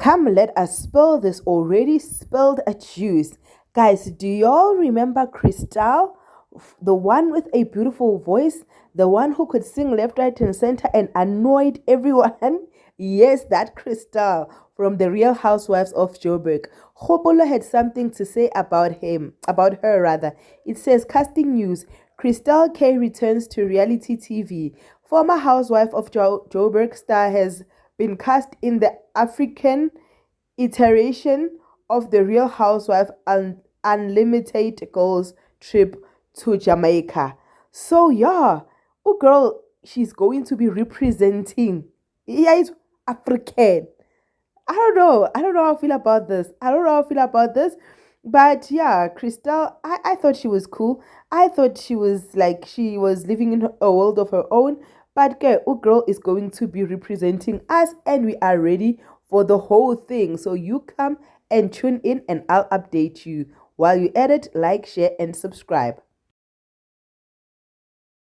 Come, let us spill this already spilled juice. Guys, do y'all remember Christall? The one with a beautiful voice, the one who could sing left, right, and center and annoyed everyone? Yes, that Christall from the Real Housewives of Joburg. Hopolo had something to say about her rather. It says, casting news, Christall K returns to reality TV. Former housewife of Joburg star has been cast in the African iteration of the Real Housewife Unlimited Girls trip to Jamaica. So yeah, oh girl, she's going to be representing. Yeah, it's African. I don't know. I don't know how I feel about this. I don't know how I feel about this. But yeah, Christall, I thought she was cool. I thought she was like she was living in a world of her own. But girl is going to be representing us and we are ready for the whole thing. So you come and tune in and I'll update you. While you edit, like, share, and subscribe.